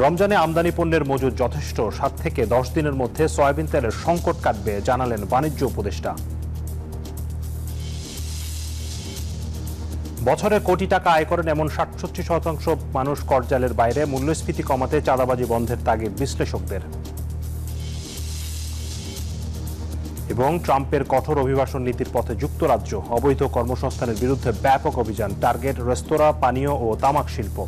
রমজানে আমদানি পণ্যের মজুদ যথেষ্ট, 7 থেকে 10 দিনের মধ্যে সয়াবিন তেলের সংকট কাটবে, জানালেন বাণিজ্য উপদেষ্টা। বছরে কোটি টাকা আয় করেন এমন ৬৭% মানুষ করজালের বাইরে, মূল্যস্ফীতি কমাতে চাঁদাবাজি বন্ধের তাগিদ বিশ্লেষকদের। এবং ট্রাম্পের কঠোর অভিবাসন নীতির পথে যুক্তরাজ্য, অবৈধ কর্মসংস্থানের বিরুদ্ধে ব্যাপক অভিযান, টার্গেট রেস্তোরাঁ, পানীয় ও তামাক শিল্প।